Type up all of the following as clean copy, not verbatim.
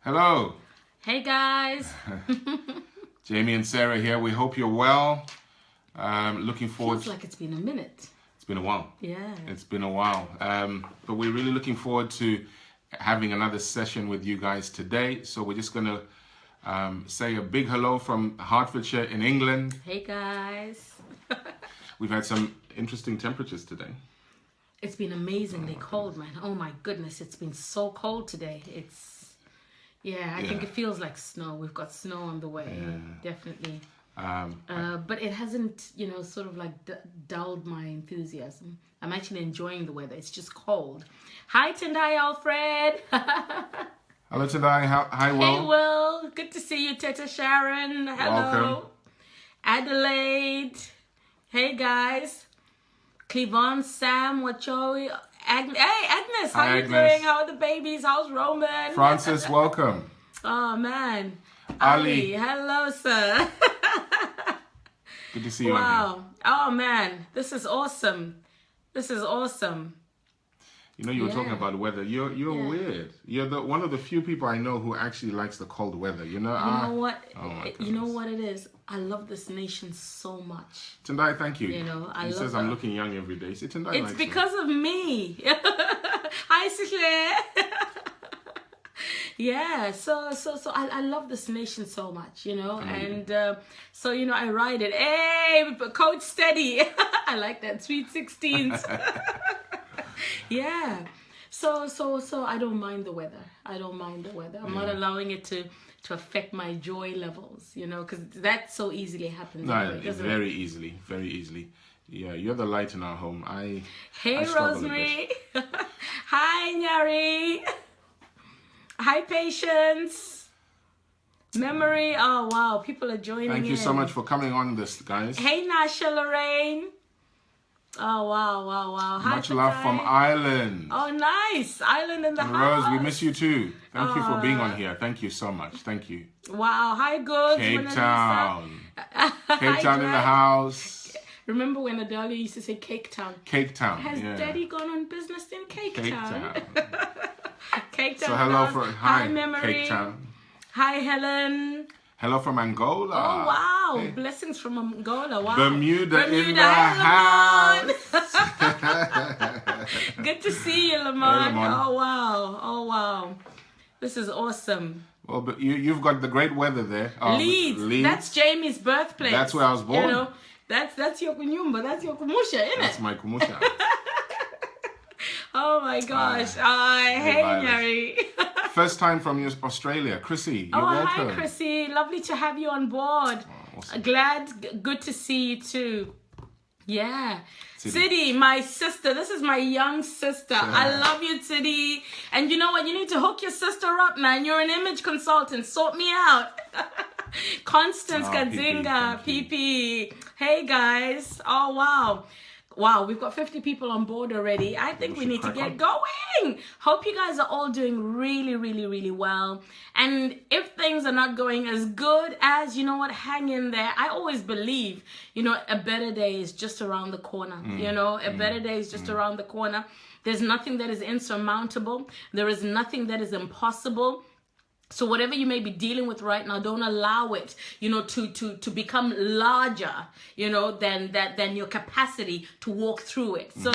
Hello. Hey guys. Jaimie and Sarah here. We hope you're well. Looking forward. Feels like it's been a minute. It's been a while. Yeah. It's been a while. But we're really looking forward to having another session with you guys today. So we're just going to say a big hello from Hertfordshire in England. Hey guys. We've had some interesting temperatures today. It's been amazingly cold, man. Oh my goodness, it's been so cold today. I think it feels like snow. We've got snow on the way, definitely. But it hasn't, sort of like dulled my enthusiasm. I'm actually enjoying the weather. It's just cold. Hi, Tendai Alfred. Hello, Tendai. Hi, Will. Hey, Will. Good to see you, Teta Sharon. Hello. Welcome. Adelaide. Hey, guys. Cleavon, Sam, Wachowi, Agnes. Hey, Agnes, how Hi, you Agnes. doing? How are the babies? How's Roman? Francis, welcome. Oh, man. Ali. Hello, sir. Good to see you on Wow. Oh, man. This is awesome. This is awesome. here. You were talking about weather. You're weird. You're one of the few people I know who actually likes the cold weather. You know what? Oh my You know what it is? I love this nation so much. Tendai, thank you. I He says I'm looking young every day. See, Tendai It's likes because of me. Hi, Sihle. Yeah, so I love this nation so much, and I ride it. Hey, Coach Steady. I like that, sweet 16s. Yeah, so I don't mind the weather. I'm not allowing it to affect my joy levels, because that so easily happens. Very easily. Yeah, you're the light in our home. Hey, Rosemary. Hi, Nyari. Hi, Patience. Memory. Oh, wow. People are joining in. Thank you so much for coming on this, guys. Hey, Nasha Lorraine. Oh, wow. Hi, Much love from Ireland. Oh, nice. Ireland in the and house. Rose, we miss you too. Thank you for being on here. Thank you so much. Thank you. Wow. Hi, Goods. Cape Town. Cape Town in the house. Remember when Adalia used to say Cake Town? Cake Town. Has Daddy gone on business in Cake Town? Cake Town. So hello from hi Memory. Cake Town. Hi, Helen. Hello from Angola. Oh, wow. Hey. Blessings from Angola. Wow. Bermuda in the house. Good to see you, Lamont. Hey, Oh, wow. This is awesome. Well, but you've got the great weather there. Leeds. That's Jamie's birthplace. That's where I was born. That's your kunyumba. That's your kumusha, isn't it? That's my kumusha. Oh my gosh. Hey, Nyari. First time from Australia. Chrissy, you're welcome. Hi, Chrissy. Lovely to have you on board. Awesome. Good to see you too. Yeah. Tiddy, my sister. This is my young sister. Yeah. I love you, Tiddy. And you know what? You need to hook your sister up, man. You're an image consultant. Sort me out. Constance Kadzinga, PP. Hey, guys. Oh, wow. Wow, we've got 50 people on board already. I think we need to get going. Hope you guys are all doing really, really, really well. And if things are not going as good as, hang in there. I always believe, a better day is just around the corner. A better day is just around the corner. There's nothing that is insurmountable. There is nothing that is impossible. So whatever you may be dealing with right now, don't allow it, to become larger, than your capacity to walk through it. So,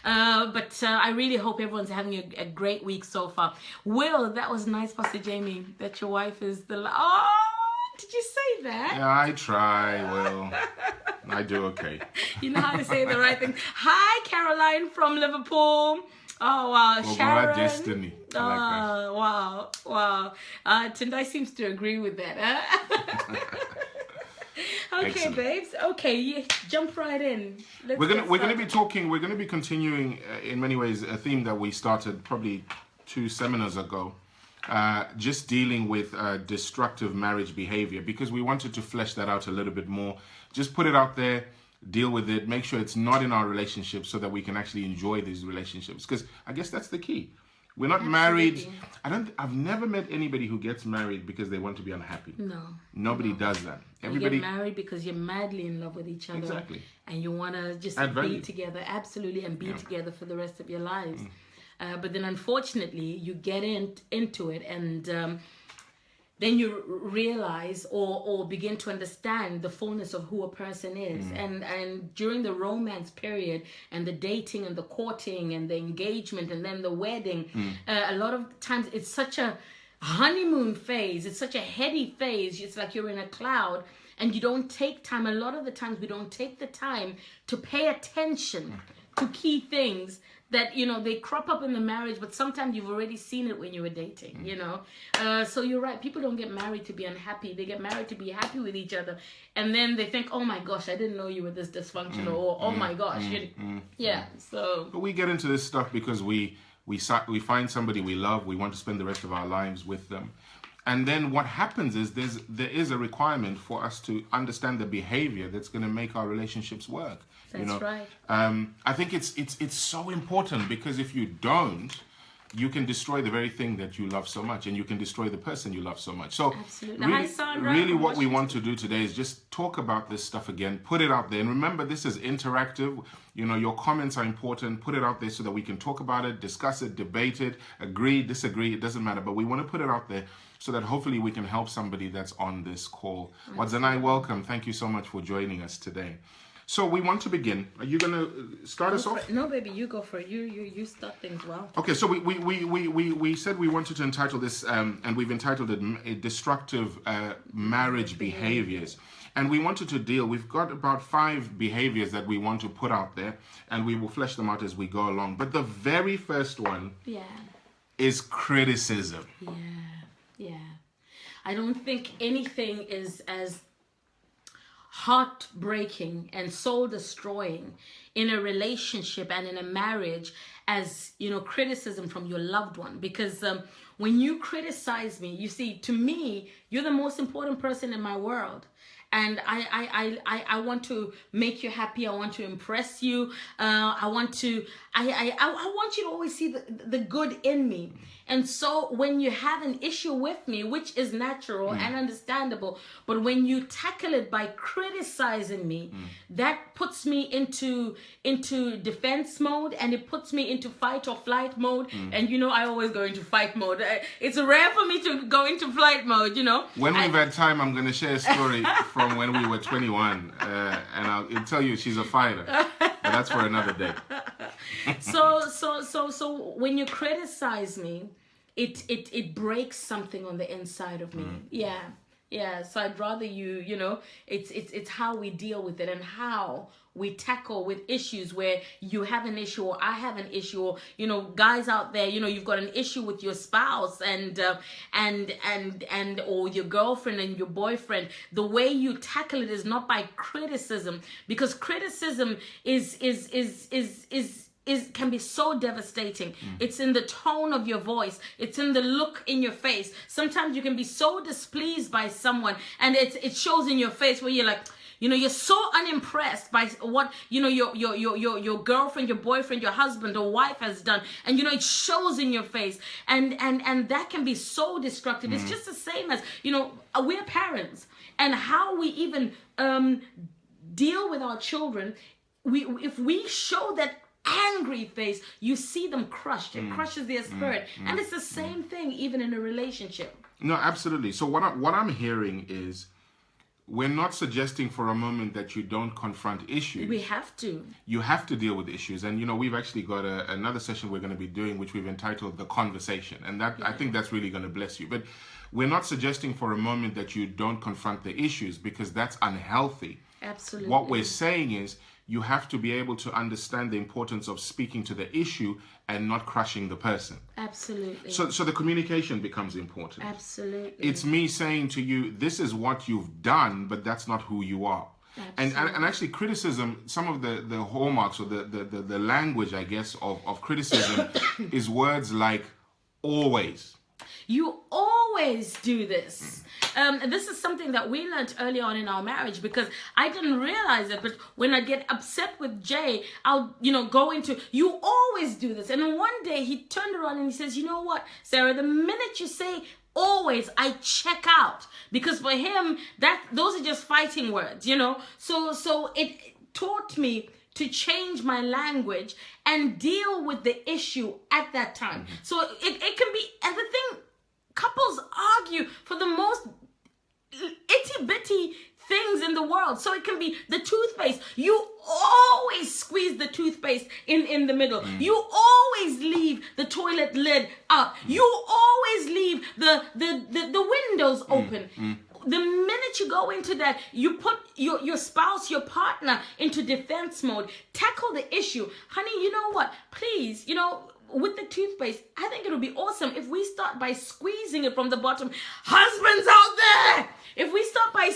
but I really hope everyone's having a great week so far. Will, that was nice, Pastor Jaimie, that your wife is oh, did you say that? Yeah, I try, Will. I do okay. You know how to say the right thing. Hi, Caroline from Liverpool. Oh, wow. Sharon. Destiny. I like that. Wow. Tendai seems to agree with that. Huh? Okay, excellent. Babes. Okay, jump right in. We're gonna be talking. We're gonna be continuing in many ways a theme that we started probably 2 seminars ago. Just dealing with destructive marriage behavior, because we wanted to flesh that out a little bit more. Just put it out there. Deal with it, make sure it's not in our relationship so that we can actually enjoy these relationships, because I guess that's the key. We're not married. I've never met anybody who gets married because they want to be unhappy. Nobody does that. Everybody you get married because you're madly in love with each other. Exactly. And you want to just be together, absolutely, and be together for the rest of your lives. But then unfortunately you get into it, and then you realize or begin to understand the fullness of who a person is. And during the romance period and the dating and the courting and the engagement and then the wedding, a lot of times it's such a honeymoon phase. It's such a heady phase. It's like you're in a cloud and you don't take time. A lot of the times we don't take the time to pay attention to key things that, you know, they crop up in the marriage, but sometimes you've already seen it when you were dating, you know. So you're right. People don't get married to be unhappy. They get married to be happy with each other. And then they think, oh my gosh, I didn't know you were this dysfunctional, or oh my gosh. So. But we get into this stuff because we find somebody we love. We want to spend the rest of our lives with them. And then what happens is there is a requirement for us to understand the behavior that's going to make our relationships work. That's right. I think it's so important, because if you don't, you can destroy the very thing that you love so much, and you can destroy the person you love so much. So absolutely. Really, Hi, Sandra. really what we want to do today is just talk about this stuff again, put it out there. And remember, this is interactive. You know, your comments are important. Put it out there so that we can talk about it, discuss it, debate it, agree, disagree. It doesn't matter. But we want to put it out there so that hopefully we can help somebody that's on this call. Wadzanai, welcome. Thank you so much for joining us today. So we want to begin. Are you going to start us off? No, baby, you go for it. You start things well. Okay, so we said we wanted to entitle this, and we've entitled it Destructive Marriage Behaviors. And we wanted to deal, we've got about 5 behaviors that we want to put out there, and we will flesh them out as we go along. But the very first one is criticism. Yeah. I don't think anything is as heartbreaking and soul destroying in a relationship and in a marriage as, you know, criticism from your loved one. Because when you criticize me, you see, to me, you're the most important person in my world. And I want to make you happy. I want to impress you. I want you to always see the good in me. And so when you have an issue with me, which is natural and understandable, but when you tackle it by criticizing me, that puts me into defense mode, and it puts me into fight or flight mode. And you know, I always go into fight mode. It's rare for me to go into flight mode, you know. When we've had time, I'm going to share a story from when we were 21, and I'll tell you she's a fighter. But that's for another day. So when you criticize me, it breaks something on the inside of me. Yeah. So I'd rather you know, it's how we deal with it and how we tackle with issues where you have an issue or I have an issue, or, you know, guys out there, you know, you've got an issue with your spouse and or your girlfriend and your boyfriend. The way you tackle it is not by criticism, because criticism can be so devastating. It's in the tone of your voice. It's in the look in your face. Sometimes you can be so displeased by someone, and it shows in your face, where you're like, you know, you're so unimpressed by what, you know, your girlfriend, your boyfriend, your husband or wife has done, and you know, it shows in your face, and that can be so destructive. It's just the same as, you know, we're parents, and how we even deal with our children. If we show that angry face, you see them crushed. It crushes their spirit. And it's the same thing even in a relationship. No, absolutely. So what I'm hearing is, we're not suggesting for a moment that you don't confront issues. We have to. You have to deal with issues. And, you know, we've actually got another session we're going to be doing, which we've entitled The Conversation. And that I think that's really going to bless you. But we're not suggesting for a moment that you don't confront the issues, because that's unhealthy. Absolutely. What we're saying is, you have to be able to understand the importance of speaking to the issue and not crushing the person. Absolutely. So the communication becomes important. Absolutely. It's me saying to you, this is what you've done, but that's not who you are. And actually criticism, some of the hallmarks or the language, I guess, of criticism is words like always. You always do this. This is something that we learned early on in our marriage, because I didn't realize it. But when I get upset with Jay, I'll, you know, go into, you always do this. And then one day he turned around and he says, you know what, Sarah, the minute you say always, I check out. Because for him, those are just fighting words, you know. So it taught me to change my language and deal with the issue at that time. So it can be, and the thing, couples argue for the most itty bitty things in the world. So it can be the toothpaste. You always squeeze the toothpaste in the middle. You always leave the toilet lid up. You always leave the windows open. The minute you go into that, you put your spouse, your partner into defense mode. Tackle the issue. Honey, you know what? Please, with the toothpaste, I think it would be awesome if we start by squeezing it from the bottom. Husbands out there, if we start by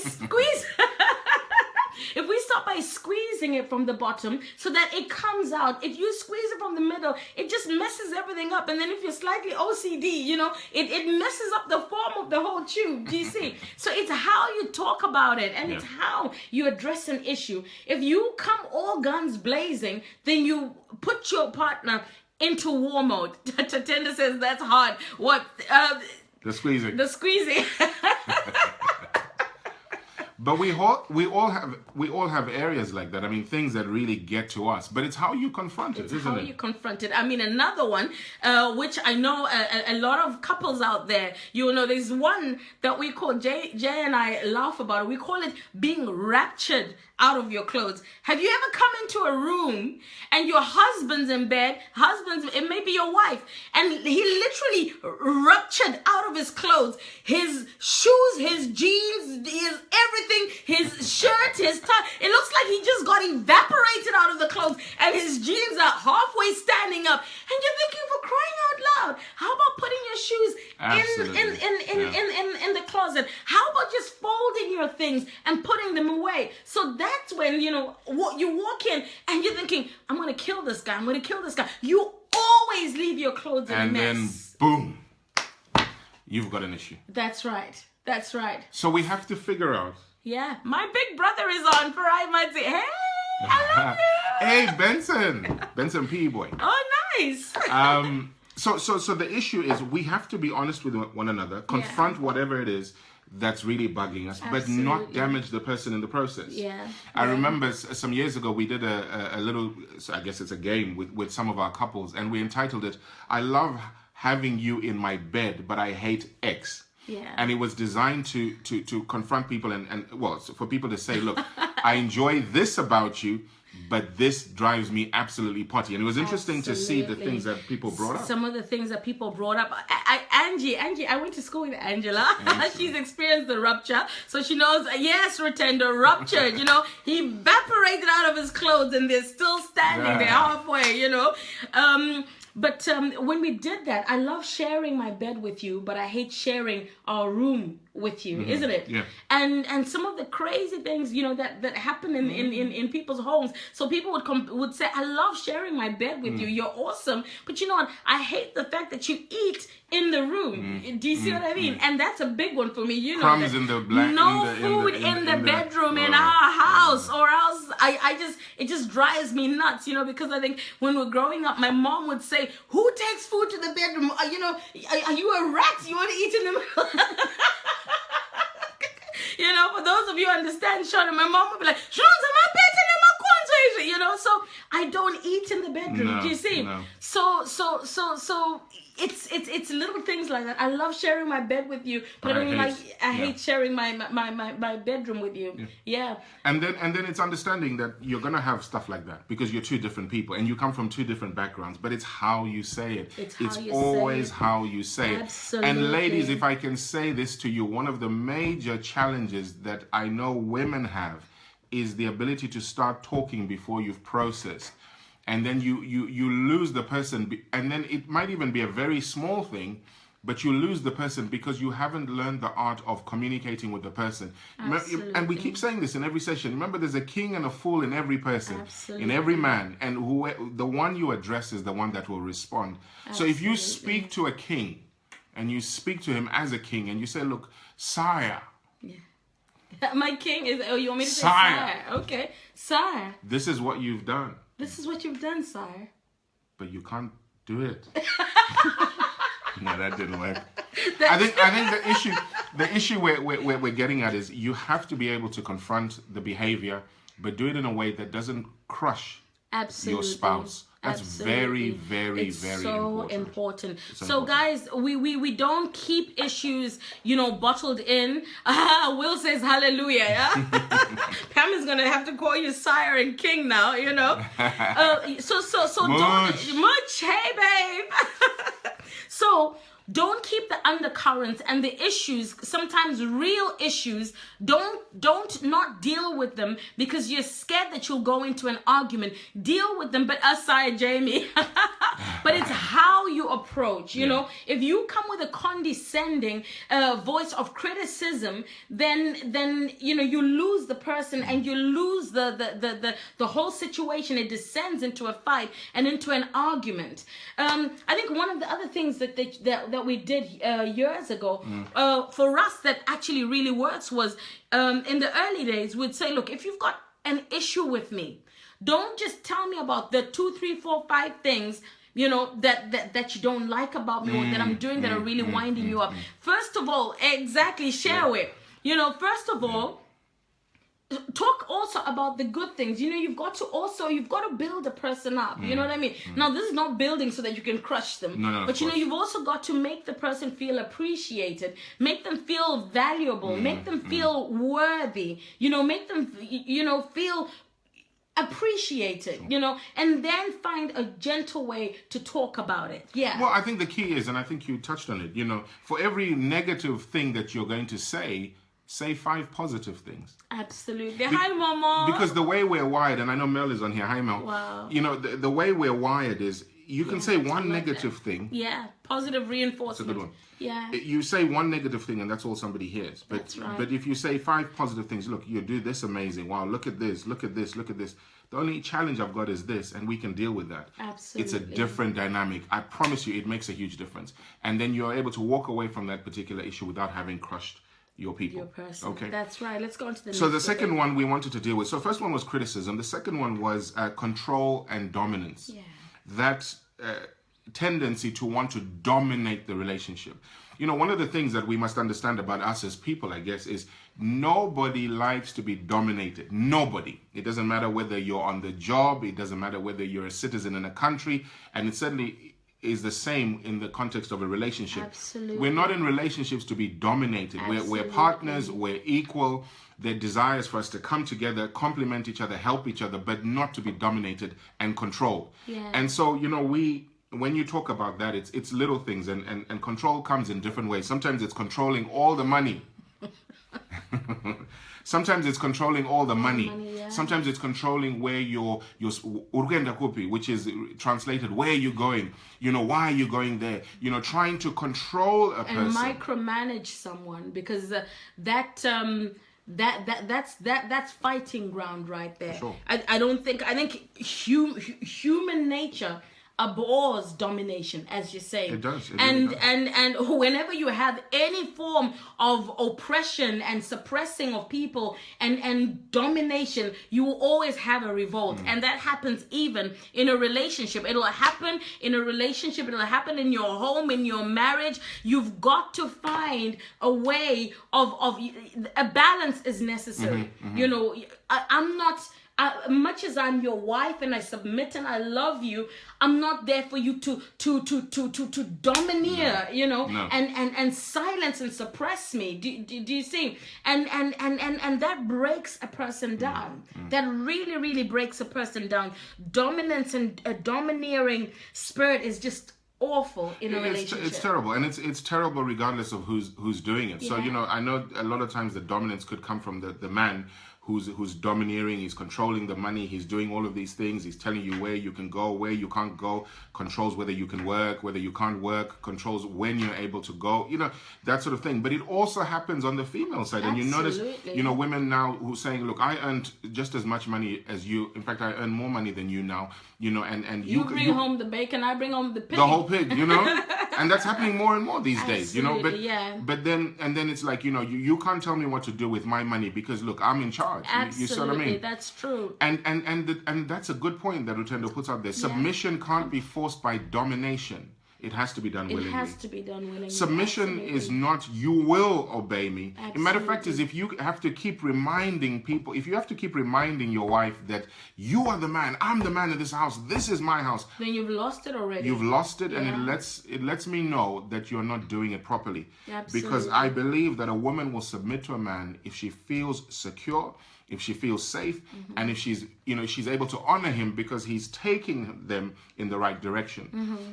squeezing it from the bottom so that it comes out. If you squeeze it from the middle, it just messes everything up. And then if you're slightly OCD, it messes up the form of the whole tube. Do you see? So it's how you talk about it, and it's how you address an issue. If you come all guns blazing, then you put your partner into war mode. Tatenda says that's hard. What? The squeezing. The squeezing. But we all have areas like that. I mean, things that really get to us. But it's how you confront it, isn't it? How you confront it. I mean, another one, which I know a lot of couples out there, there's one that we call, Jay and I laugh about it. We call it being raptured out of your clothes. Have you ever come into a room and your husband's in bed, it may be your wife, and he literally ruptured out of his clothes, his shoes, his jeans, his everything, his shirt, his tie. It looks like he just got evaporated out of the clothes, and his jeans are halfway standing up. And you're thinking, for crying out loud, how about putting your shoes in the closet? How about just folding your things and putting them away? So that's when, you walk in and you're thinking, I'm going to kill this guy. I'm going to kill this guy. You always leave your clothes in a mess. And then, boom, you've got an issue. That's right. That's right. So we have to figure out. Yeah. My big brother is on for I might say, hey, I love you. Hey, Benson P. boy. Oh, nice. So the issue is we have to be honest with one another, confront whatever it is that's really bugging us, but not damage the person in the process. Yeah. I remember some years ago we did a little, I guess it's a game with some of our couples, and we entitled it, I love having you in my bed, but I hate X. Yeah. And it was designed to confront people and for people to say, look, I enjoy this about you, but this drives me absolutely potty. And it was interesting to see the things that people brought up. Some of the things that people brought up. Angie, I went to school with Angela. She's experienced the rupture. So she knows, yes, Rotendo, ruptured, He evaporated out of his clothes and they're still standing there halfway, But when we did that, I love sharing my bed with you, but I hate sharing our room with you, isn't it? Yeah. And some of the crazy things, that happen in people's homes. So people would say, I love sharing my bed with you. You're awesome. But you know what? I hate the fact that you eat in the room. Do you see what I mean? And that's a big one for me. Crumbs in the blanket. No food in the bedroom in our house, or else it just drives me nuts, because I think when we're growing up, my mom would say, who takes food to the bedroom? Are you a rat? You want to eat in the middle? For those of you who understand, Sean, my mom would be like, Sean, so I don't eat in the bedroom. No, do you see? No. So it's little things like that. I love sharing my bed with you, but I hate sharing my bedroom with you. Yeah. And then it's understanding that you're gonna have stuff like that because you're two different people and you come from two different backgrounds, but it's how you say it. It's always how you say it. Absolutely. And ladies, if I can say this to you, one of the major challenges that I know women have is the ability to start talking before you've processed. And then you lose the person, and then it might even be a very small thing, but you lose the person because you haven't learned the art of communicating with the person. Absolutely. And we keep saying this in every session. Remember, there's a king and a fool in every person, Absolutely. in every man, and the one you address is the one that will respond. Absolutely. So if you speak to a king, and you speak to him as a king, and you say, look, sire. My king is, you want me to say sire? Okay, sire. This is what you've done. This is what you've done, sire. But you can't do it. No, that didn't work. I think the issue we're getting at is you have to be able to confront the behavior, but do it in a way that doesn't crush Absolutely. your spouse. That's Absolutely. very It's very so important. important. So So important. guys, we don't keep issues, bottled in. Will says hallelujah. Yeah? Pam is gonna have to call you sire and king now. So Much. don't much. Hey babe. So don't keep the undercurrents and the issues, sometimes real issues. Don't not deal with them because you're scared that you'll go into an argument. Deal with them, but aside, Jaimie. But it's how you approach. If you come with a condescending voice of criticism, then you lose the person and you lose the whole situation. It descends into a fight and into an argument. I think one of the other things that we did years ago for us that actually really works was in the early days we'd say, look, if you've got an issue with me, don't just tell me about the 2, 3, 4, 5 things that you don't like about me or that I'm doing that are really winding you up. First of all, exactly, share it. First of all, talk also about the good things. You've got to build a person up. You know what I mean? Now, this is not building so that you can crush them. No, but you've also got to make the person feel appreciated, make them feel valuable, make them feel worthy, make them feel appreciated, and then find a gentle way to talk about it. Yeah. Well, I think the key is, and I think you touched on it, for every negative thing that you're going to say 5 positive things. Absolutely. Hi, Mama. Because the way we're wired, and I know Mel is on here. Hi, Mel. Wow. The way we're wired is you can say one negative thing. Yeah. Positive reinforcement. That's a good one. Yeah. You say one negative thing and that's all somebody hears. But, That's right. But if you say 5 positive things, look, you do this amazing. Wow, look at this, look at this, look at this. The only challenge I've got is this, and we can deal with that. Absolutely. It's a different dynamic. I promise you, it makes a huge difference. And then you're able to walk away from that particular issue without having crushed your people. Your person. Okay. That's right. Let's go on to the next. So the second one we wanted to deal with. So first one was criticism. The second one was control and dominance. Yeah. That tendency to want to dominate the relationship. One of the things that we must understand about us as people, I guess, is nobody likes to be dominated. Nobody. It doesn't matter whether you're on the job. It doesn't matter whether you're a citizen in a country. And it certainly is the same in the context of a relationship. Absolutely. We're not in relationships to be dominated. We're partners. We're equal. There are desires for us to come together, complement each other, help each other, but not to be dominated and controlled. Yeah. And so, when you talk about that, it's little things, and control comes in different ways. Sometimes it's controlling all the money. Sometimes it's controlling all the money. Yeah. Sometimes it's controlling where your urgenda kupi, which is translated, where are you going? Why are you going there? Trying to control a person. And micromanage someone, because that's fighting ground right there. Sure. I think human nature abhors domination, as you say. It does. And whenever you have any form of oppression and suppressing of people and domination, you will always have a revolt. And that happens even in a relationship. It'll happen in a relationship. It'll happen in your home, in your marriage. You've got to find a way of a balance is necessary. I'm not... much as I'm your wife and I submit and I love you, I'm not there for you to domineer, No. and silence and suppress me. Do you see? And that breaks a person down. That really, really breaks a person down. Dominance and a domineering spirit is just awful in a relationship. It's terrible, and it's terrible regardless of who's doing it. So I know a lot of times the dominance could come from the man who's domineering. He's controlling the money. He's doing all of these things. He's telling you where you can go, where you can't go, controls whether you can work, whether you can't work, controls when you're able to go, that sort of thing. But it also happens on the female side. Absolutely. And you notice, women now who saying, look, I earned just as much money as you. In fact, I earn more money than you now, and you bring home the bacon, I bring home the pig. The whole pig, and that's happening more and more these days, Absolutely, but then it's like, you can't tell me what to do with my money because look, I'm in charge. Absolutely, you see what I mean? That's true. And that's a good point that Rutendo puts out there. Submission can't be forced by domination. It has to be done willingly. It has to be done willingly. Submission Absolutely. is not you will obey me. A matter of fact is Absolutely. if you have to keep reminding people, if you have to keep reminding your wife that you are the man, I'm the man in this house, this is my house, Then you've lost it already. you've lost it, and Yeah. it lets me know that you're not doing it properly. Because Absolutely. I believe that a woman will submit to a man if she feels secure, if she feels safe, and if she's able to honor him because he's taking them in the right direction.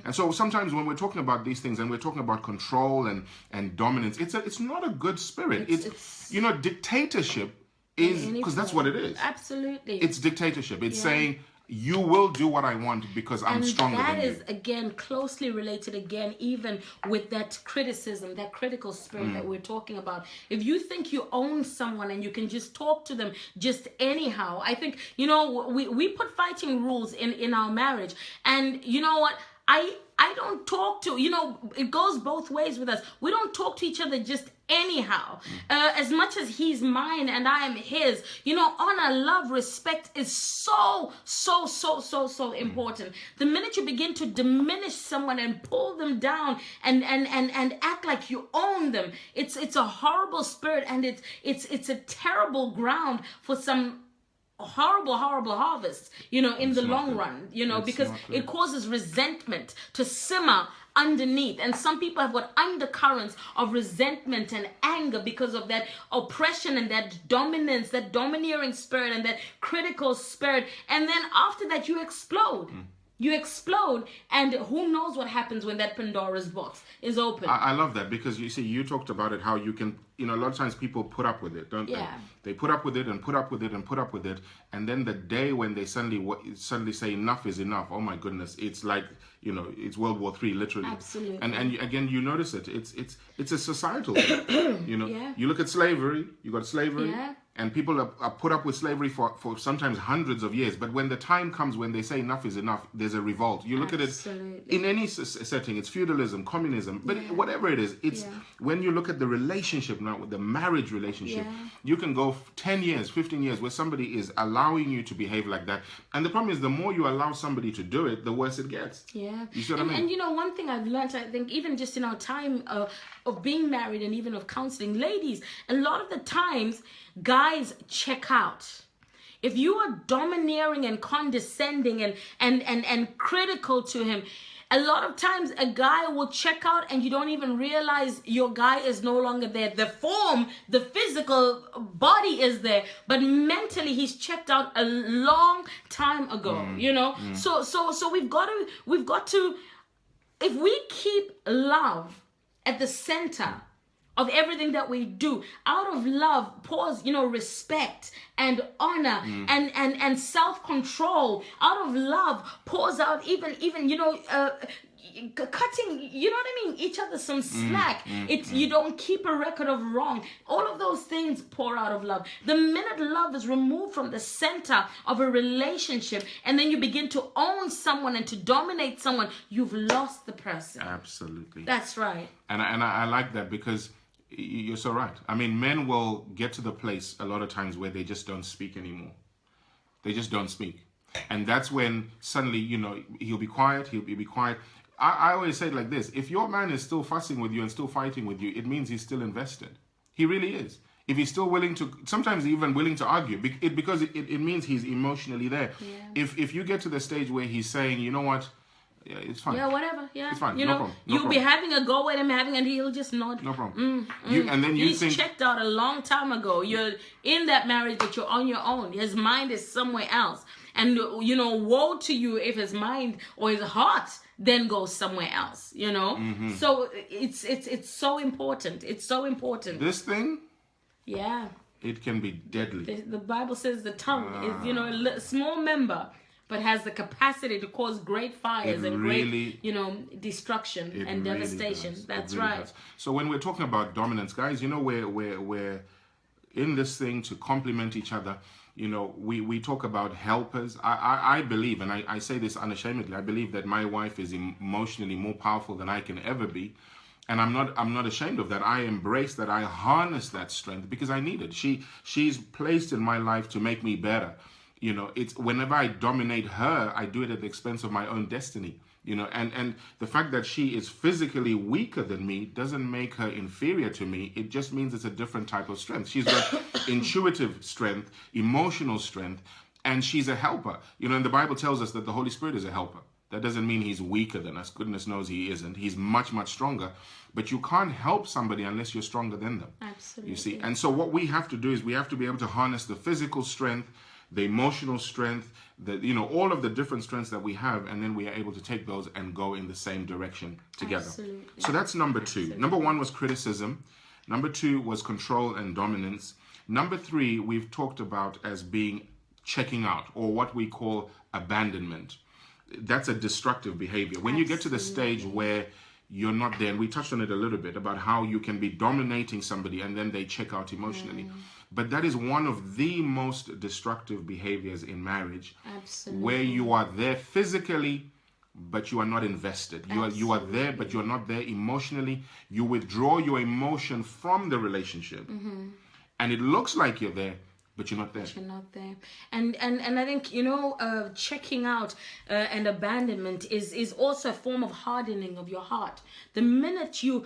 And so sometimes when we're talking about these things and we're talking about control and dominance, it's not a good spirit. It's dictatorship is, because that's what it is. Absolutely. It's dictatorship. It's saying you will do what I want because I'm stronger than you. That is, again, closely related, again, even with that criticism, that critical spirit that we're talking about. If you think you own someone and you can just talk to them just anyhow, I think, we put fighting rules in our marriage. And you know what? I don't talk to, it goes both ways with us. We don't talk to each other just anyhow. As much as he's mine and I am his, honor, love, respect is so important. The minute you begin to diminish someone and pull them down and act like you own them, it's a horrible spirit, and it's a terrible ground for some horrible harvests, in the long run, because it causes resentment to simmer underneath. And some people have got undercurrents of resentment and anger because of that oppression and that dominance, that domineering spirit and that critical spirit. And then after that, you explode. You explode, and who knows what happens when that Pandora's box is open. I love that, because you see, you talked about it, how you can, a lot of times people put up with it, don't they? They put up with it and put up with it and put up with it, and then the day when they suddenly say enough is enough, oh my goodness, it's like, it's World War III, literally. Absolutely. And again, you notice it. It's a societal thing. You look at slavery. You got slavery. Yeah. And people are put up with slavery for sometimes hundreds of years. But when the time comes when they say enough is enough, there's a revolt. You look at it in any setting. It's feudalism, communism, but whatever it is. It's when you look at the relationship now, with the marriage relationship, you can go 10 years, 15 years where somebody is allowing you to behave like that. And the problem is, the more you allow somebody to do it, the worse it gets. Yeah. You see what I mean? And one thing I've learned, I think, even just in our time of being married and even of counseling, ladies, a lot of the times, guys check out. If you are domineering and condescending and critical to him, a lot of times a guy will check out and you don't even realize your guy is no longer there. The form, the physical body is there, but mentally he's checked out a long time ago, So we've got to, if we keep love at the center of everything that we do, out of love pours, respect and honor and self-control. Out of love pours out even cutting, each other some slack. You don't keep a record of wrong. All of those things pour out of love. The minute love is removed from the center of a relationship, and then you begin to own someone and to dominate someone, you've lost the person. Absolutely. That's right. And I like that, because you're so right. I mean, men will get to the place a lot of times where they just don't speak anymore. They just don't speak. And that's when suddenly, he'll be quiet, he'll be quiet. I always say it like this: if your man is still fussing with you and still fighting with you, it means he's still invested. He really is. If he's still willing to, sometimes even willing to argue, because it means he's emotionally there. Yeah. If you get to the stage where he's saying, you know what, yeah, it's fine. Yeah, whatever. Yeah, it's fine. No problem. You'll be having a go at him, and he'll just nod. No problem. And then He's think, checked out a long time ago. You're in that marriage, but you're on your own. His mind is somewhere else, and woe to you if his mind or his heart then goes somewhere else. So it's so important. It's so important. This thing, yeah, it can be deadly. The Bible says the tongue is a small member, but has the capacity to cause great fires and great, destruction and devastation. That's really right. Does. So when we're talking about dominance, guys, we're in this thing to complement each other. We talk about helpers. I believe, and I say this unashamedly, I believe that my wife is emotionally more powerful than I can ever be. And I'm not ashamed of that. I embrace that. I harness that strength because I need it. She's placed in my life to make me better. It's whenever I dominate her, I do it at the expense of my own destiny. You know, and the fact that she is physically weaker than me doesn't make her inferior to me. It just means it's a different type of strength. She's got intuitive strength, emotional strength, and she's a helper. You know, and the Bible tells us that the Holy Spirit is a helper. That doesn't mean he's weaker than us. Goodness knows he isn't. He's much, much stronger. But you can't help somebody unless you're stronger than them. Absolutely. You see? And so what we have to do is we have to be able to harness the physical strength, the emotional strength, all of the different strengths that we have, and then we are able to take those and go in the same direction together. Absolutely. So that's number 2. Absolutely. Number 1 was criticism. Number 2 was control and dominance. Number 3, we've talked about as being checking out, or what we call abandonment. That's a destructive behavior. When you get to the stage where you're not there, and we touched on it a little bit about how you can be dominating somebody and then they check out emotionally. But that is one of the most destructive behaviors in marriage. Absolutely. Where you are there physically, but you are not invested. You are there, but you're not there emotionally. You withdraw your emotion from the relationship. And it looks like you're there, but you're not there. But you're not there. And I think, checking out and abandonment is also a form of hardening of your heart. The minute you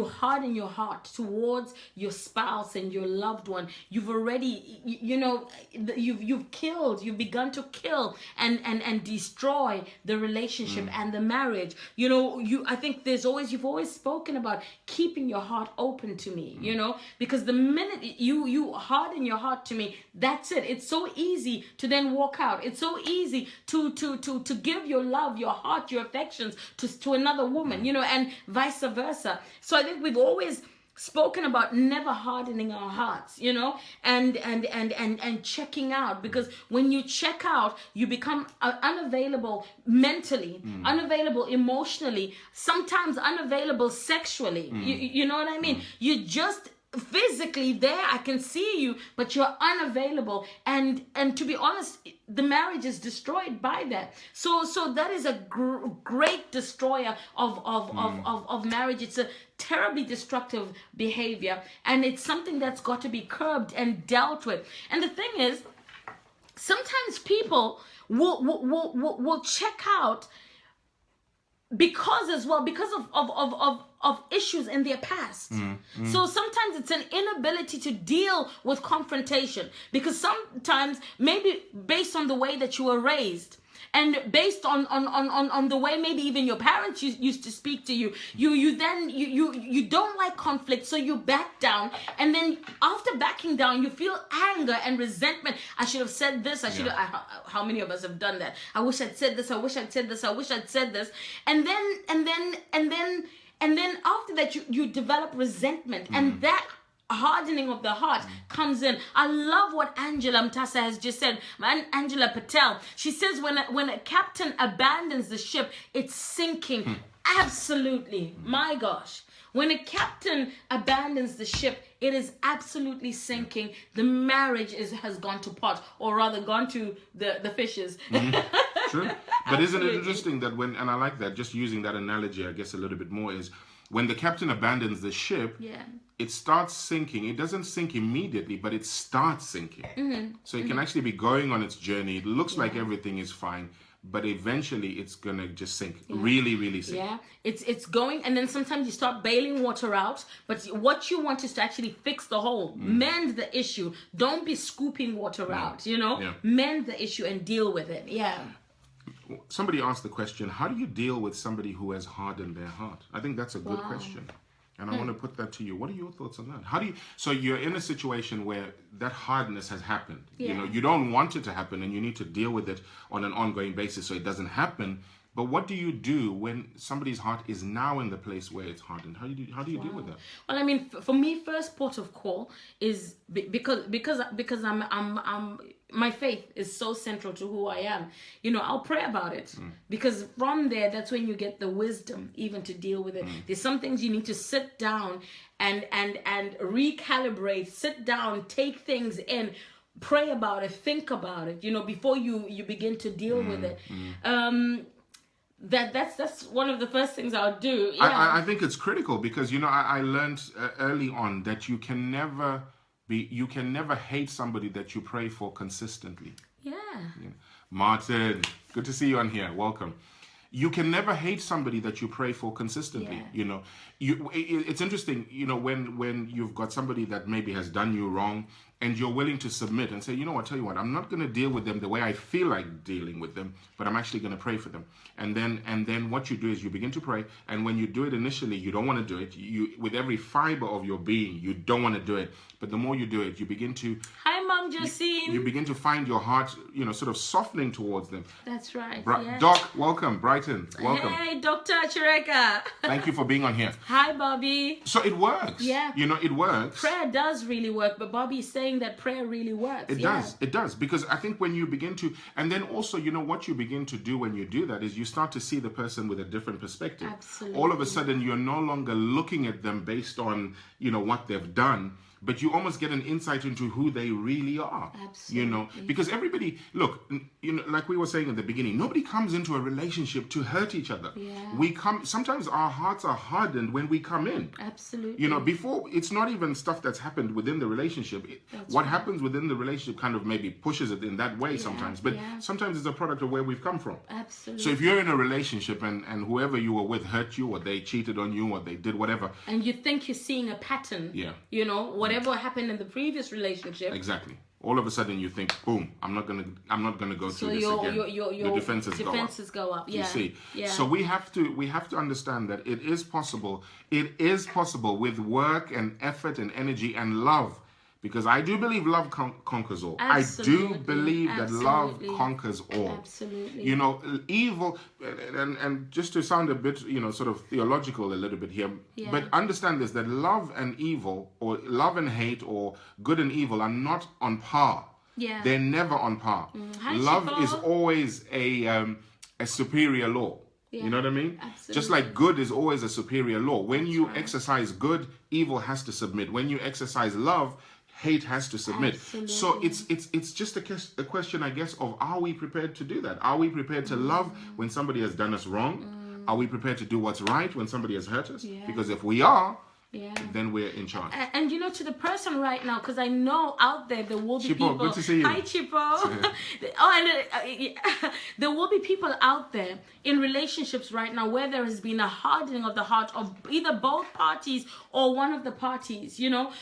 harden your heart towards your spouse and your loved one, you've already, you've begun to kill and destroy the relationship and the marriage. I think you've always spoken about keeping your heart open to me, because the minute you harden your heart to me, that's it. It's so easy to then walk out. It's so easy to give your love, your heart, your affections to another woman, and vice versa. So I think we've always spoken about never hardening our hearts, and checking out, because when you check out, you become unavailable mentally, unavailable emotionally, sometimes unavailable sexually. You know what I mean? You just physically there, I can see you, but you're unavailable, and to be honest, the marriage is destroyed by that. So that is a great destroyer of marriage. It's a terribly destructive behavior, and it's something that's got to be curbed and dealt with. And the thing is, sometimes people will check out because of issues in their past. So sometimes it's an inability to deal with confrontation, because sometimes maybe based on the way that you were raised, and based on the way maybe even your parents used to speak to you, you don't like conflict, so you back down, and then after backing down, you feel anger and resentment. I should have said this. How many of us have done that? I wish I'd said this. I wish I'd said this. I wish I'd said this. And then after that, you develop resentment, and that hardening of the heart comes in. I love what Angela Mtasa has just said. Angela Patel. She says when a captain abandons the ship, it's sinking. Absolutely. My gosh. When a captain abandons the ship, it is absolutely sinking. The marriage has gone to pot, or rather gone to the fishes. True. But isn't it interesting that and I like that, just using that analogy, I guess a little bit more, is when the captain abandons the ship, it starts sinking. It doesn't sink immediately, but it starts sinking. So it can actually be going on its journey. It looks like everything is fine, but eventually it's gonna just sink. Really, really sink. Yeah, it's going, and then sometimes you start bailing water out, but what you want is to actually fix the hole, mend the issue. Don't be scooping water out, Mend the issue and deal with it. Somebody asked the question, how do you deal with somebody who has hardened their heart? I think that's a good question. And I want to put that to you. What are your thoughts on that? So you're in a situation where that hardness has happened. You don't want it to happen, and you need to deal with it on an ongoing basis so it doesn't happen. But what do you do when somebody's heart is now in the place where it's hardened? How do you deal with that? Well, I mean, for me, first port of call is because I'm my faith is so central to who I am. I'll pray about it, because from there, that's when you get the wisdom even to deal with it. There's some things you need to sit down and recalibrate. Sit down, take things in, pray about it, think about it. Before you begin to deal with it. That's one of the first things I'll do. I think it's critical, because I learned early on that you can never hate somebody that you pray for consistently. Martin, good to see you on here. Welcome. you can never hate somebody that you pray for consistently. Yeah. You know, it's interesting, you know, when you've got somebody that maybe has done you wrong, and you're willing to submit and say, you know what, tell you what, I'm not going to deal with them the way I feel like dealing with them, but I'm actually going to pray for them. And then what you do is you begin to pray. And when you do it initially, you don't want to do it. You, with every fiber of your being, you don't want to do it. But the more you do it, you begin to... Hi, Mom Josine. You begin to find your heart, you know, sort of softening towards them. That's right. Yeah. Doc, welcome. Brighton, welcome. Hey, Dr. Chireka. Thank you for being on here. Hi, Bobby. So it works. Yeah. You know, it works. Prayer does really work, but Bobby's saying that prayer really works. It does. Because I think when you begin to, and then also, you know, what you begin to do when you do that is you start to see the person with a different perspective. Absolutely. All of a sudden, you're no longer looking at them based on, you know, what they've done, but you almost get an insight into who they really are. Absolutely. You know, because everybody, look, you know, like we were saying in the beginning, nobody comes into a relationship to hurt each other. Yeah. Sometimes our hearts are hardened when we come in. Absolutely. You know, before, it's not even stuff that's happened within the relationship. What happens within the relationship kind of maybe pushes it in that way sometimes. But sometimes it's a product of where we've come from. Absolutely. So if you're in a relationship and whoever you were with hurt you, or they cheated on you, or they did whatever. And you think you're seeing a pattern. Yeah. You know, whatever happened in the previous relationship. Exactly. All of a sudden you think, boom, I'm not gonna go through this again. Your defenses go up. Yeah. You see. Yeah. So we have to understand that it is possible. It is possible with work and effort and energy and love. Because I do believe love conquers all. Absolutely. I do believe that love conquers all. Absolutely. You know, evil, and just to sound a bit, you know, sort of theological a little bit here, but understand this, that love and evil, or love and hate, or good and evil are not on par. Yeah. They're never on par. Hi, love Chico. is always a superior law. Yeah. You know what I mean? Absolutely. Just like good is always a superior law. When you exercise good, evil has to submit. When you exercise love, hate has to submit. Absolutely. So it's just a question, I guess, of are we prepared to do that? Are we prepared to love when somebody has done us wrong? Are we prepared to do what's right when somebody has hurt us? Yeah. Because if we are, yeah, then we're in charge. And you know, to the person right now, because I know out there will be Chipo, people. good to see you. Hi, Chipo. There will be people out there in relationships right now where there has been a hardening of the heart of either both parties or one of the parties. You know,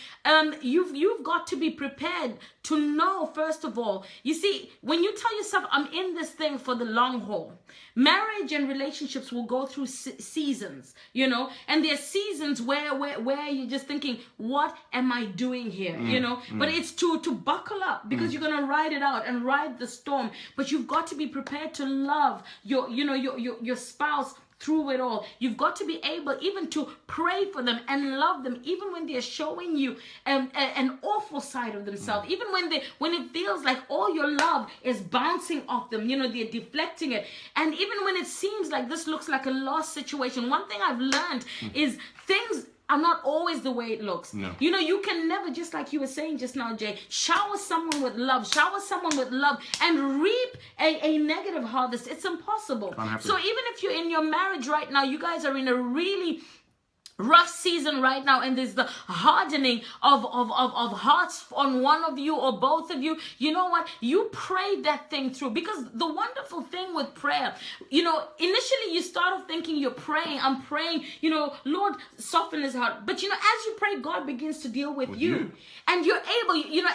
you've got to be prepared to know, first of all. You see, when you tell yourself, I'm in this thing for the long haul. Marriage and relationships will go through seasons, you know, and there are seasons where you're just thinking, what am I doing here? You know, but it's to buckle up, because you're going to ride it out and ride the storm. But you've got to be prepared to love your spouse through it all. You've got to be able even to pray for them and love them, even when they're showing you an awful side of themselves, even when it feels like all your love is bouncing off them, you know, they're deflecting it. And even when it seems like this looks like a lost situation, one thing I've learned is things are not always the way it looks. No. You know, you can never, just like you were saying just now, Jay, shower someone with love and reap a negative harvest. It's impossible. So even if you're in your marriage right now, you guys are in a really rough season right now, and there's the hardening of hearts on one of you or both of you. You know what? You pray that thing through, because the wonderful thing with prayer, you know, initially you start off thinking you're praying, I'm praying, you know, Lord, soften his heart. But you know, as you pray, God begins to deal with you. And you're able, you know,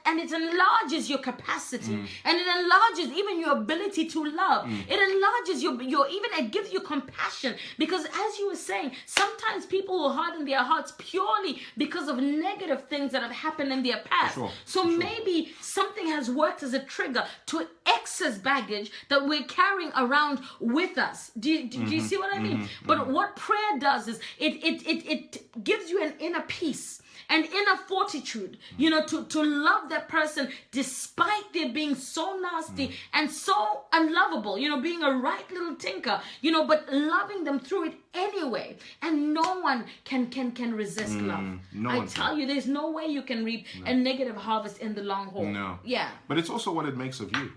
and it enlarges your capacity, and it enlarges even your ability to love. It enlarges your even, it gives you compassion, because as you were saying, sometimes people will harden their hearts purely because of negative things that have happened in their past. So maybe something has worked as a trigger to excess baggage that we're carrying around with us. Do you see what I mean? But what prayer does is it gives you an inner peace and inner fortitude, you know, to love that person despite their being so nasty and so unlovable, you know, being a right little tinker, you know, but loving them through it anyway. And no one can resist love. I tell you, there's no way you can reap a negative harvest in the long haul. No. Yeah. But it's also what it makes of you.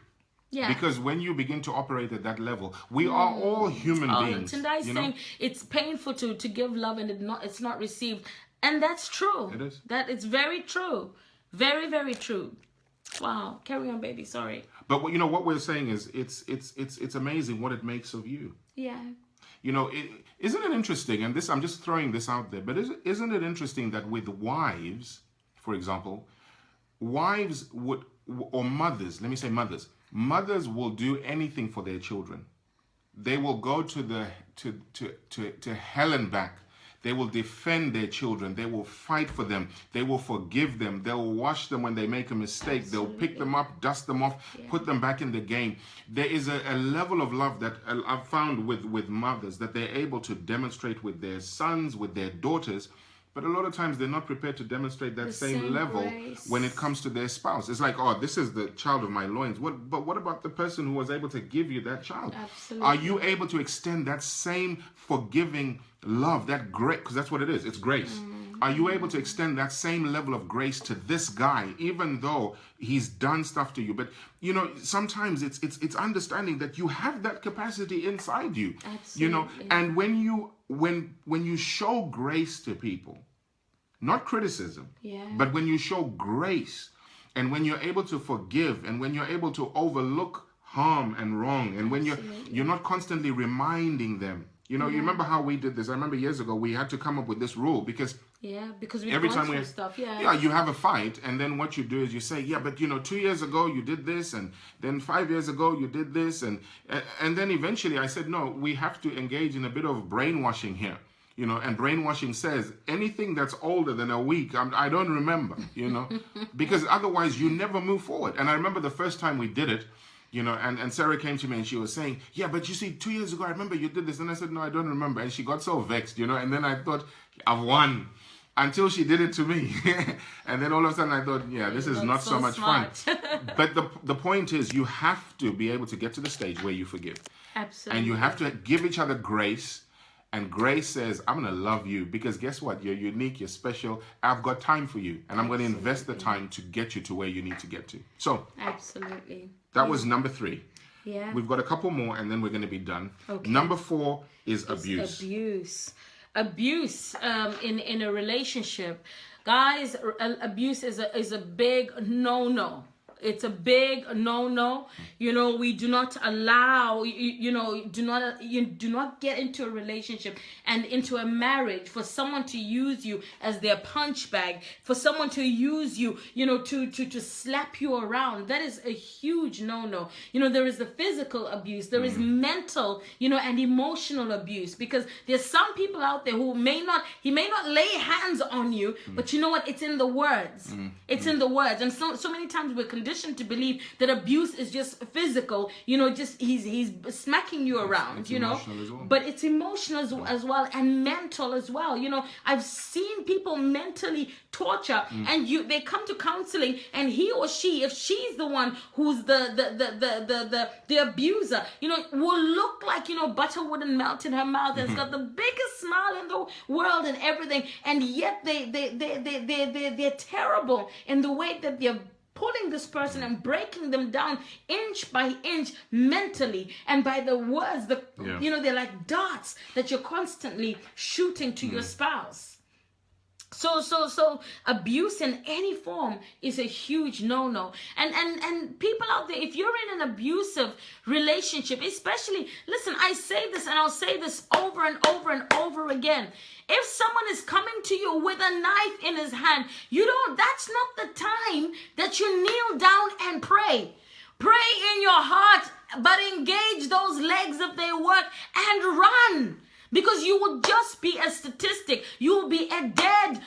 Yeah. Because when you begin to operate at that level, we are all human beings. Tendai is saying it's painful to give love and it's not received. And that's true. It is. That it's very true. Very, very true. Wow. Carry on, baby. Sorry. But what, you know, what we're saying is it's amazing what it makes of you. Yeah. You know, isn't it interesting? And this, I'm just throwing this out there, but isn't it interesting that with wives, for example, wives would, or mothers, let me say mothers will do anything for their children. They will go to hell and back. They will defend their children. They will fight for them. They will forgive them. They'll wash them when they make a mistake. Absolutely. They'll pick them up, dust them off, put them back in the game. There is a level of love that I've found with mothers that they're able to demonstrate with their sons, with their daughters. But a lot of times they're not prepared to demonstrate that same level grace when it comes to their spouse. It's like, oh, this is the child of my loins. But what about the person who was able to give you that child? Absolutely. Are you able to extend that same forgiving love, that grace? Because that's what it is. It's grace. Are you able to extend that same level of grace to this guy, even though he's done stuff to you? But, you know, sometimes it's understanding that you have that capacity inside you. Absolutely. You know, and when you show grace to people, not criticism, but when you show grace, and when you're able to forgive, and when you're able to overlook harm and wrong, and when you're not constantly reminding them. You know, you remember how we did this? I remember years ago we had to come up with this rule because we every time we stuff, you have a fight, and then what you do is you say, yeah, but you know, 2 years ago you did this, and then 5 years ago you did this, and then eventually I said, no, we have to engage in a bit of brainwashing here. You know, and brainwashing says anything that's older than a week, I don't remember, you know, because otherwise you never move forward. And I remember the first time we did it, you know, and Sarah came to me and she was saying, yeah, but you see, 2 years ago, I remember you did this. And I said, no, I don't remember. And she got so vexed, you know, and then I thought, I've won. Until she did it to me. And then all of a sudden I thought, yeah, this is not so much fun. But the point is, you have to be able to get to the stage where you forgive. Absolutely. And you have to give each other grace. And grace says, I'm going to love you because guess what? You're unique, you're special. I've got time for you. And I'm going to invest the time to get you to where you need to get to. So, absolutely. That was number 3. Yeah. We've got a couple more and then we're going to be done. Okay. Number 4 is abuse. Abuse in a relationship. Guys, abuse is a big no-no. It's a big no-no. You know, we do not allow, do not get into a relationship and into a marriage for someone to use you as their punch bag, for someone to use you, to slap you around. That is a huge no-no. You know, there is the physical abuse, there is mental, and emotional abuse, because there's some people out there who may not lay hands on you, but you know what? It's in the words. It's in the words. And so many times we're conditioned to believe that abuse is just physical, just he's smacking you around, but it's emotional as well and mental as well. I've seen people mentally torture and they come to counseling, and he or she, if she's the one who's the abuser, will look like butter wouldn't melt in her mouth, and has got the biggest smile in the world and everything, and yet they're terrible in the way that they're pulling this person and breaking them down inch by inch mentally, and by the words, they're like darts that you're constantly shooting to your spouse. So abuse in any form is a huge no-no. And people out there, if you're in an abusive relationship, especially, listen, I say this and I'll say this over and over and over again. If someone is coming to you with a knife in his hand, that's not the time that you kneel down and pray. Pray in your heart, but engage those legs if they work, and run. Because you will just be a statistic. You will be a dead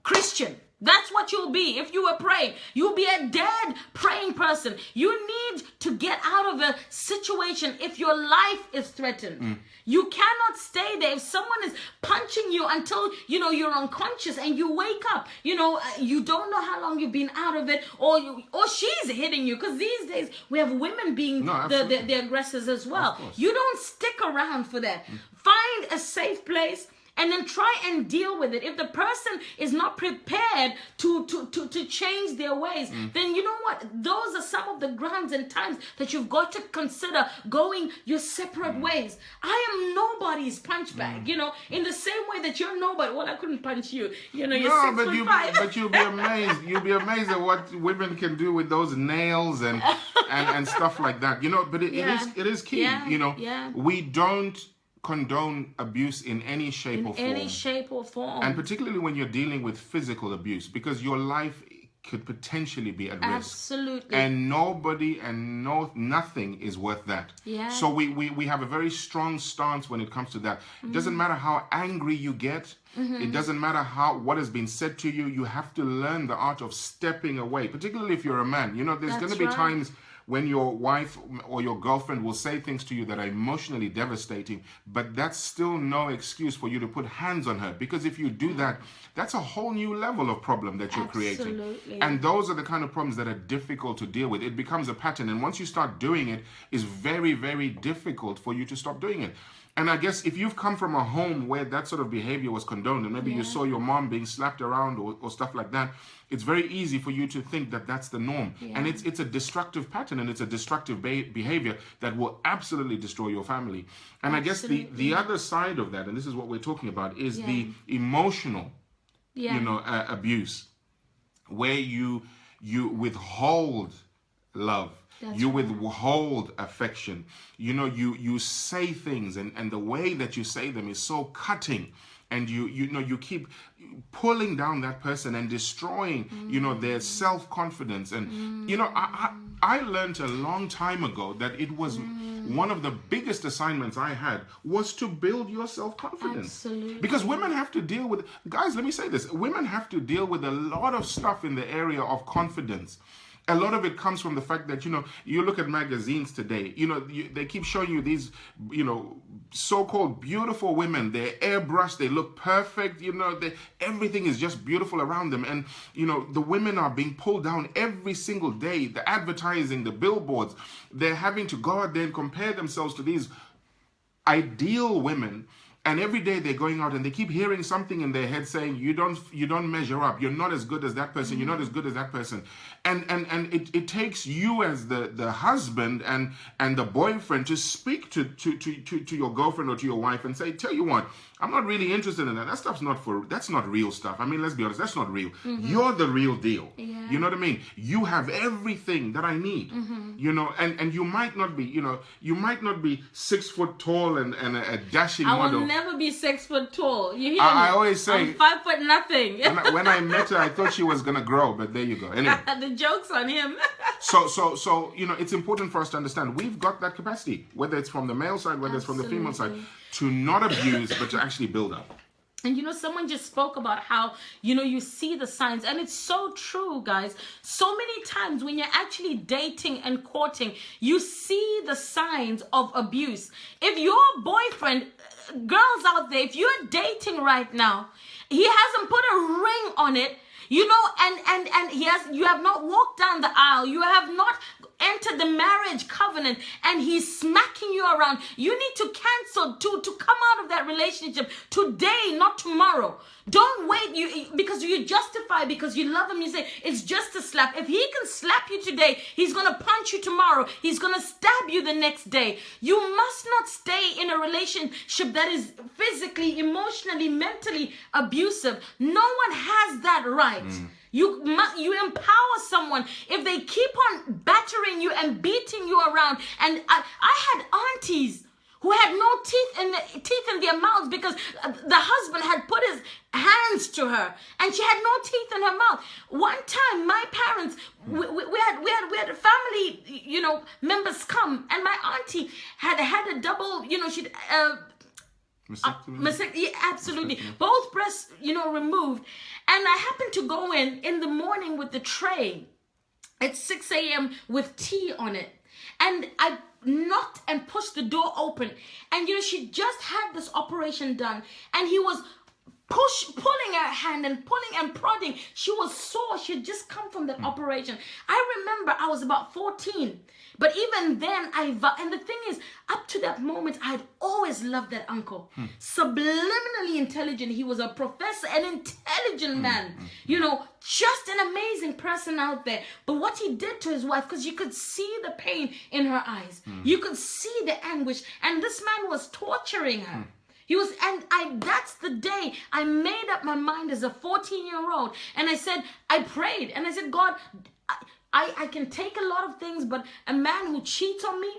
Christian. That's what you'll be if you were praying. You'll be a dead praying person. You need to get out of a situation if your life is threatened. You cannot stay there. If someone is punching you until, you're unconscious and you wake up, you don't know how long you've been out of it, or she's hitting you. Because these days we have women being the aggressors as well. You don't stick around for that. Find a safe place and then try and deal with it. If the person is not prepared to change their ways, then you know what? Those are some of the grounds and times that you've got to consider going your separate ways. I am nobody's punch bag, you know, in the same way that you're nobody. Well, I couldn't punch you. You know, you're 6'5". But you'll be amazed. You'll be amazed at what women can do with those nails and stuff like that. You know, but it is key. Yeah. You know, Yeah. we don't condone abuse in any shape or form. Any shape or form. And particularly when you're dealing with physical abuse, because your life could potentially be at risk. Absolutely. And nobody and nothing is worth that. Yeah. So we have a very strong stance when it comes to that. It doesn't matter how angry you get. It doesn't matter what has been said to you. You have to learn the art of stepping away, particularly if you're a man. You know, there's going to be times when your wife or your girlfriend will say things to you that are emotionally devastating, but that's still no excuse for you to put hands on her. Because if you do that, that's a whole new level of problem that you're creating. And those are the kind of problems that are difficult to deal with. It becomes a pattern. And once you start doing it, it's very, very difficult for you to stop doing it. And I guess if you've come from a home where that sort of behavior was condoned, and maybe you saw your mom being slapped around or stuff like that, it's very easy for you to think that that's the norm. And it's a destructive pattern, and it's a destructive behavior that will absolutely destroy your family. And I guess the other side of that, and this is what we're talking about, is the emotional, you know, abuse, where you withhold love. You withhold affection. You know, you say things, and the way that you say them is so cutting, and you know, you keep pulling down that person and destroying, you know, their self-confidence. And you know, I learned a long time ago that it was one of the biggest assignments I had was to build your self-confidence. Absolutely. Because women have to deal with, guys, let me say this, women have to deal with a lot of stuff in the area of confidence. A lot of it comes from the fact that, you know, you look at magazines today, you know, they keep showing you these, you know, so-called beautiful women. They're airbrushed, they look perfect, you know, everything is just beautiful around them. And, you know, the women are being pulled down every single day. The advertising, the billboards, they're having to go out there and compare themselves to these ideal women. And every day they're going out and they keep hearing something in their head saying, you don't measure up. You're not as good as that person. You're not as good as that person. And it takes you as the husband and the boyfriend to speak to your girlfriend or to your wife and say, tell you what, I'm not really interested in that. That stuff's that's not real stuff. I mean, let's be honest, that's not real. You're the real deal. Yeah. You know what I mean? You have everything that I need. You know, and you might not be, you know, you might not be 6 foot tall and a dashing model. I will never be 6 foot tall. You hear me? I always say, I'm 5 foot nothing. when I met her, I thought she was gonna grow, but there you go. Anyway, the joke's on him. so you know, it's important for us to understand we've got that capacity, whether it's from the male side, whether it's from the female side, to not abuse, but to actually build up. And you know, someone just spoke about how, you know, you see the signs, and it's so true, guys. So many times when you're actually dating and courting, you see the signs of abuse. If your boyfriend, girls out there, if you're dating right now, he hasn't put a ring on it, you know, and you have not walked down the aisle, you have not entered the marriage covenant, and he's smacking you around, you need to cancel to come out of that relationship today, not tomorrow. Don't wait because you justify, because you love him, you say it's just a slap. If he can slap you today, he's going to punch you tomorrow, he's going to stab you the next day. You must not stay in a relationship that is physically, emotionally, mentally abusive. No one has that right. You empower someone. If they keep on battering you and beating you around, and I had aunties who had no teeth in their mouths because the husband had put his hands to her and she had no teeth in her mouth. One time, my parents, we had family, you know, members come, and my auntie had a double, you know, she'd mastectomy? Yeah, absolutely. Both breasts, you know, removed. And I happened to go in the morning with the tray at 6 a.m. with tea on it. And I knocked and pushed the door open. And, you know, she just had this operation done. And he was pulling her hand and pulling and prodding. She was sore. She had just come from that operation. I remember I was about 14. But even then, and the thing is, up to that moment, I'd always loved that uncle. Subliminally intelligent. He was a professor, an intelligent man. You know, just an amazing person out there. But what he did to his wife, because you could see the pain in her eyes. You could see the anguish. And this man was torturing her. He was, and that's the day I made up my mind as a 14-year-old. And I said, I prayed. And I said, God, I can take a lot of things, but a man who cheats on me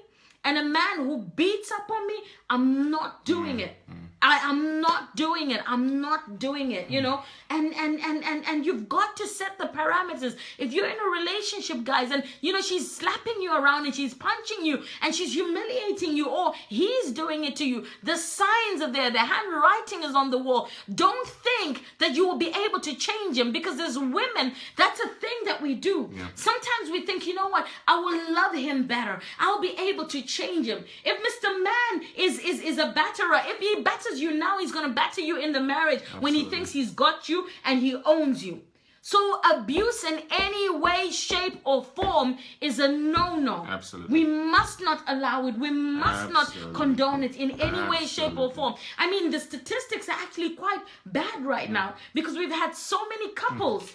and a man who beats up on me, I'm not doing it. I'm not doing it. I'm not doing it, you know. And you've got to set the parameters. If you're in a relationship, guys, and you know she's slapping you around and she's punching you and she's humiliating you, or he's doing it to you, the signs are there. The handwriting is on the wall. Don't think that you will be able to change him, because there's women, that's a thing that we do. Sometimes we think, you know what, I will love him better. I'll be able to change him. If Mr. Man is a batterer, if he batters you now, he's going to batter you in the marriage. Absolutely. When he thinks he's got you and he owns you. So abuse in any way, shape or form is a no-no. Absolutely. We must not allow it. We must not condone it in any way, shape or form. I mean, the statistics are actually quite bad right now, because we've had so many couples.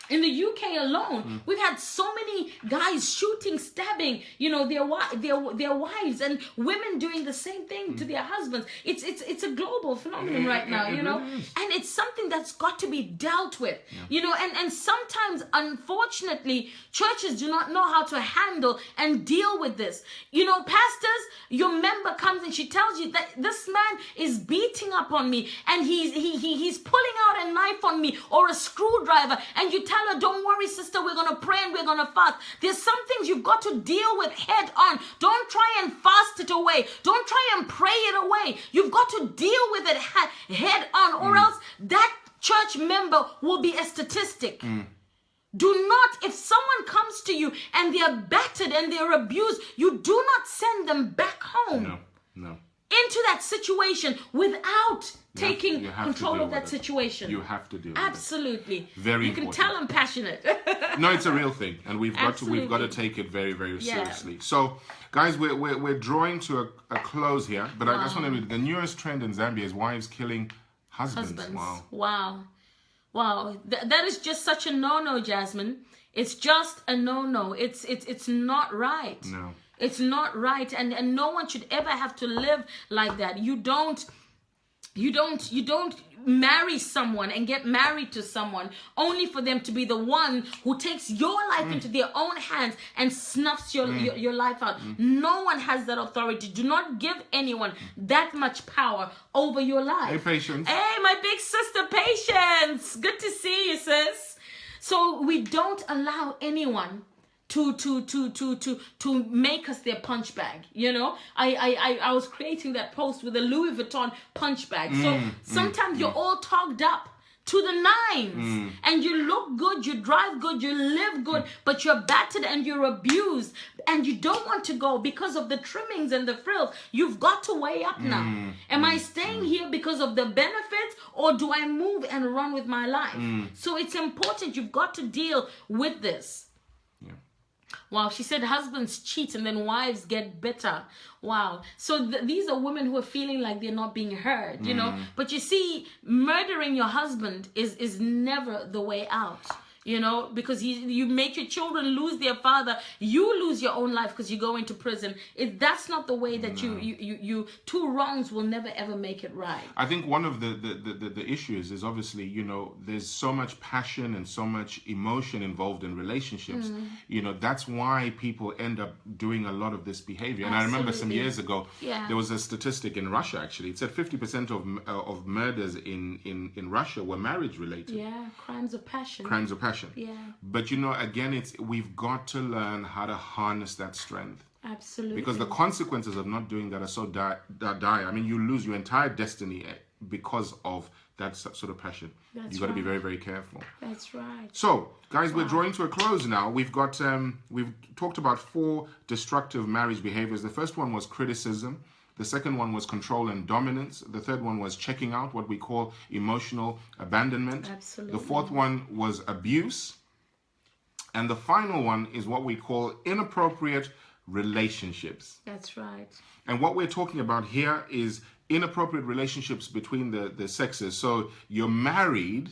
In the UK alone, we've had so many guys shooting, stabbing, you know, their wives, and women doing the same thing to their husbands. It's a global phenomenon right now, you know, and it's something that's got to be dealt with, you know, and sometimes, unfortunately, churches do not know how to handle and deal with this. You know, pastors, your member comes and she tells you that this man is beating up on me and he's pulling out a knife on me or a screwdriver, and you tell her, don't worry, sister, we're going to pray and we're going to fast. There's some things you've got to deal with head on. Don't try and fast it away. Don't try and pray it away. You've got to deal with it head on, or else that church member will be a statistic. Do not, if someone comes to you and they're battered and they're abused, you do not send them back home. No. Into that situation without taking control of that situation. You have to do it. Absolutely. Very important. You can tell I'm passionate. No, it's a real thing, and we've got to take it very, very seriously. So, guys, we're drawing to a close here, but I just want to read, the newest trend in Zambia is wives killing husbands. Wow. That is just such a no-no, Jasmine. It's just a no-no. It's not right. No. It's not right, and no one should ever have to live like that. You don't marry someone and get married to someone only for them to be the one who takes your life into their own hands and snuffs your life out. No one has that authority. Do not give anyone that much power over your life. Hey, Patience. Hey, my big sister, Patience. Good to see you, sis. So we don't allow anyone to make us their punch bag, you know. I was creating that post with a Louis Vuitton punch bag. So sometimes you're all togged up to the nines, and you look good, you drive good, you live good, but you're battered and you're abused, and you don't want to go because of the trimmings and the frills. You've got to weigh up now. Am I staying here because of the benefits, or do I move and run with my life? So it's important. You've got to deal with this. Wow, she said husbands cheat and then wives get bitter. Wow. So these are women who are feeling like they're not being heard, you know. But you see, murdering your husband is never the way out. You know, because you make your children lose their father, you lose your own life because you go into prison. That's not the way that you two wrongs will never ever make it right. I think one of the issues is obviously, you know, there's so much passion and so much emotion involved in relationships. You know, that's why people end up doing a lot of this behavior. And I remember some years ago, there was a statistic in Russia, actually. It said 50% of murders in Russia were marriage related. Yeah, crimes of passion. Crimes of passion. Yeah. But you know, again, we've got to learn how to harness that strength. Absolutely. Because the consequences of not doing that are so dire. I mean, you lose your entire destiny because of that sort of passion. You've got to be very, very careful. That's right. So, guys, we're drawing to a close now. We've talked about 4 destructive marriage behaviors. The first one was criticism. The second one was control and dominance. The third one was checking out, what we call emotional abandonment. Absolutely. The fourth one was abuse. And the final one is what we call inappropriate relationships. That's right. And what we're talking about here is inappropriate relationships between the sexes. So you're married,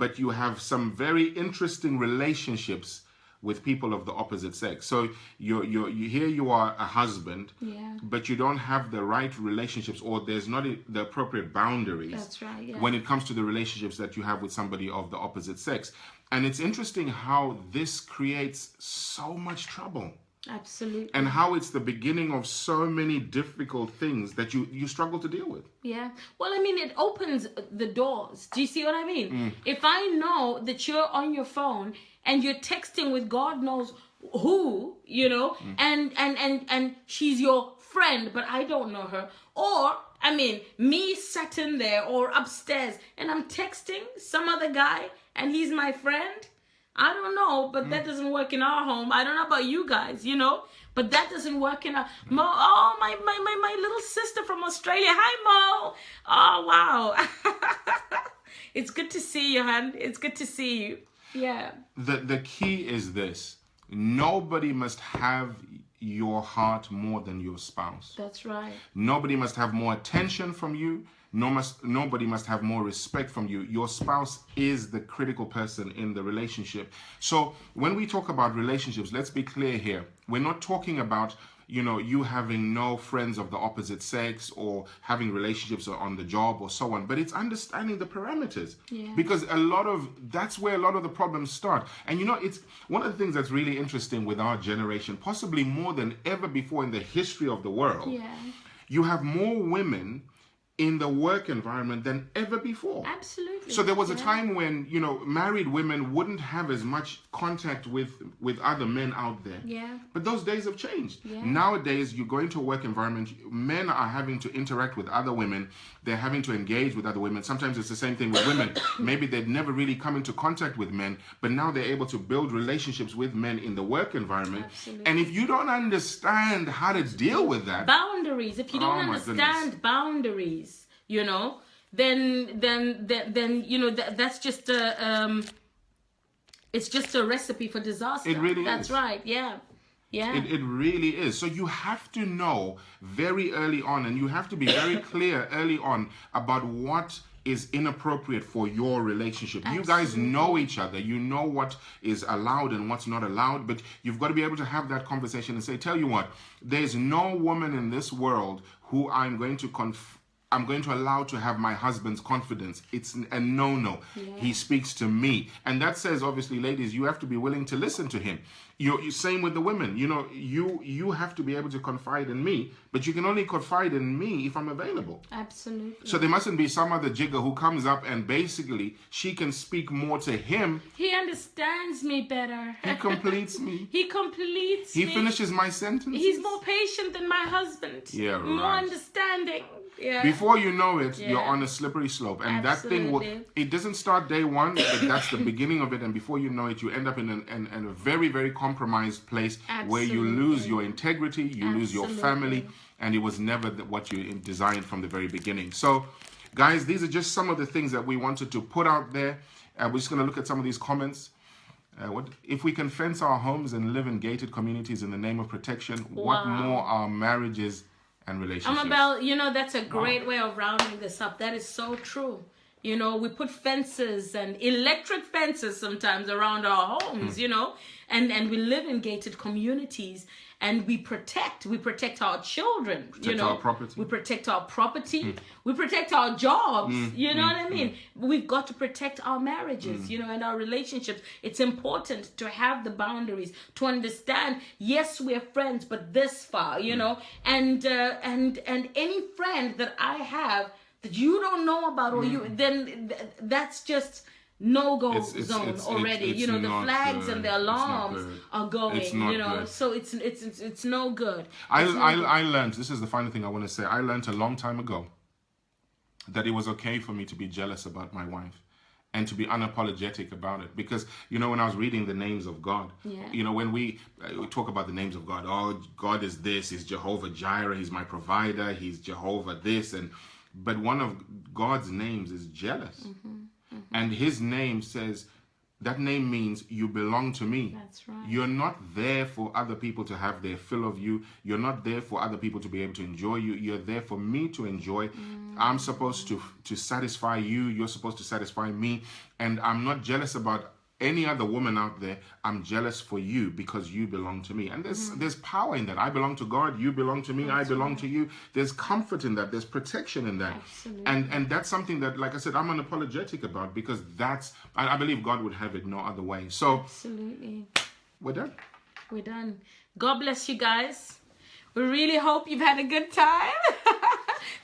but you have some very interesting relationships with people of the opposite sex. So you here you are a husband, Yeah. but you don't have the right relationships, or there's not the appropriate boundaries. That's right. Yeah. When it comes to the relationships that you have with somebody of the opposite sex. And it's interesting how this creates so much trouble. Absolutely. And how it's the beginning of so many difficult things that you struggle to deal with. Yeah. Well, I mean, it opens the doors. Do you see what I mean? If I know that you're on your phone and you're texting with God knows who, you know, and she's your friend, but I don't know her. Or, I mean, me sitting there or upstairs and I'm texting some other guy and he's my friend. I don't know, but that doesn't work in our home. I don't know about you guys, you know, but that doesn't work in our... my little sister from Australia. Hi, Mo. Oh, wow. It's good to see you, hon. It's good to see you. Yeah. The key is this. Nobody must have your heart more than your spouse. That's right. Nobody must have more attention from you. Nobody must have more respect from you. Your spouse is the critical person in the relationship. So when we talk about relationships, let's be clear here. We're not talking about, you know, you having no friends of the opposite sex or having relationships on the job or so on, but it's understanding the parameters. Yeah. Because that's where a lot of the problems start. And you know, it's one of the things that's really interesting with our generation, possibly more than ever before in the history of the world. Yeah. You have more women in the work environment than ever before. Absolutely. So there was a time when, you know, married women wouldn't have as much contact with other men out there. Yeah. But those days have changed. Yeah. Nowadays, you go into a work environment, men are having to interact with other women. They're having to engage with other women. Sometimes it's the same thing with women. Maybe they'd never really come into contact with men, but now they're able to build relationships with men in the work environment. Absolutely. And if you don't understand how to deal with that... Boundaries. If you don't understand boundaries, you know, then you know, that's just it's just a recipe for disaster. It really is. That's right. Yeah. Yeah. It really is. So you have to know very early on, and you have to be very clear early on about what is inappropriate for your relationship. Absolutely. You guys know each other. You know what is allowed and what's not allowed, but you've got to be able to have that conversation and say, tell you what, there's no woman in this world who I'm going to allow to have my husband's confidence. It's a no-no. Yeah. He speaks to me. And that says, obviously, ladies, you have to be willing to listen to him. You same with the women. You know, you have to be able to confide in me, but you can only confide in me if I'm available. Absolutely. So there mustn't be some other jigger who comes up and basically she can speak more to him. He understands me better. He completes me. He completes me. He finishes my sentences. He's more patient than my husband. Yeah, More right. understanding. Yeah. Before you know it, Yeah. you're on a slippery slope. And that thing, Absolutely. it doesn't start day one, but that's the beginning of it. And before you know it, you end up in a very, very compromised place where you lose your integrity, you lose your family, and it was never what you designed from the very beginning. So, guys, these are just some of the things that we wanted to put out there. We're just going to look at some of these comments. If we can fence our homes and live in gated communities in the name of protection, what more are marriages and relationships? You know, that's a great way of rounding this up. That is so true. You know, we put fences and electric fences sometimes around our homes, you know, and we live in gated communities, and we protect our children, you know, our property. We protect our property, we protect our jobs, you know what I mean? We've got to protect our marriages, you know, and our relationships. It's important to have the boundaries, to understand, yes, we're friends, but this far, you know, and any friend that I have that you don't know about, or you, then that's just no-go zone already. You know, the flags and the alarms are going, you know, so it's no good. I learned, this is the final thing I want to say, I learned a long time ago that it was okay for me to be jealous about my wife. and to be unapologetic about it. Because, you know, when I was reading the names of God, you know, when we talk about the names of God, oh, God is this, he's Jehovah Jireh, he's my provider, he's Jehovah this, but one of God's names is jealous. And his name says, that name means you belong to me. That's right. You're not there for other people to have their fill of you. You're not there for other people to be able to enjoy you. You're there for me to enjoy. I'm supposed to satisfy you. You're supposed to satisfy me. And I'm not jealous about any other woman out there. I'm jealous for you because you belong to me. And there's power in that. I belong to God. You belong to me. I belong to you. There's comfort in that. There's protection in that. Absolutely. And that's something that, like I said, I'm unapologetic about, because I believe God would have it no other way. So absolutely. We're done. We're done. God bless you guys. We really hope you've had a good time.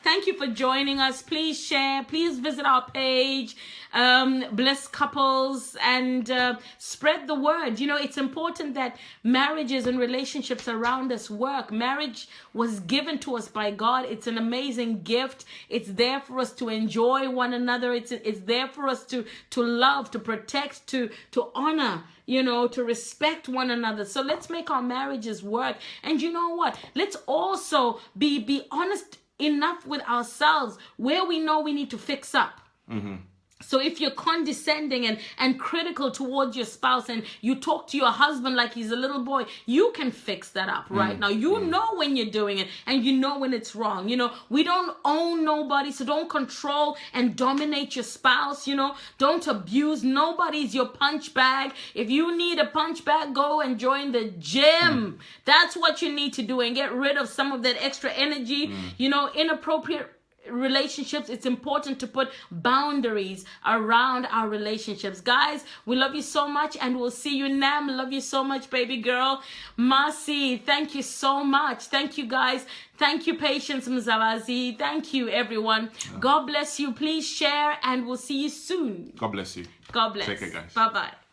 Thank you for joining us. Please share. Please visit our page, Bless Couples, and spread the word. You know, it's important that marriages and relationships around us work. Marriage was given to us by God. It's an amazing gift. It's there for us to enjoy one another. It's there for us to love, to protect, to honor, you know, to respect one another. So let's make our marriages work. And you know what? Let's also be honest enough with ourselves where we know we need to fix up. So if you're condescending and critical towards your spouse, and you talk to your husband like he's a little boy, you can fix that up right now. You know when you're doing it, and you know when it's wrong. You know, we don't own nobody, so don't control and dominate your spouse. You know, don't abuse. Nobody's your punch bag. If you need a punch bag, go and join the gym. That's what you need to do, and get rid of some of that extra energy. You know, inappropriate relationships. It's important to put boundaries around our relationships. Guys, we love you so much, and we'll see you. Nam, love you so much, baby girl. Masi, thank you so much. Thank you, guys. Thank you, Patience Mzawazi. Thank you, everyone. God bless you. Please share, and we'll see you soon. God bless you. God bless. Take care, guys. Bye-bye.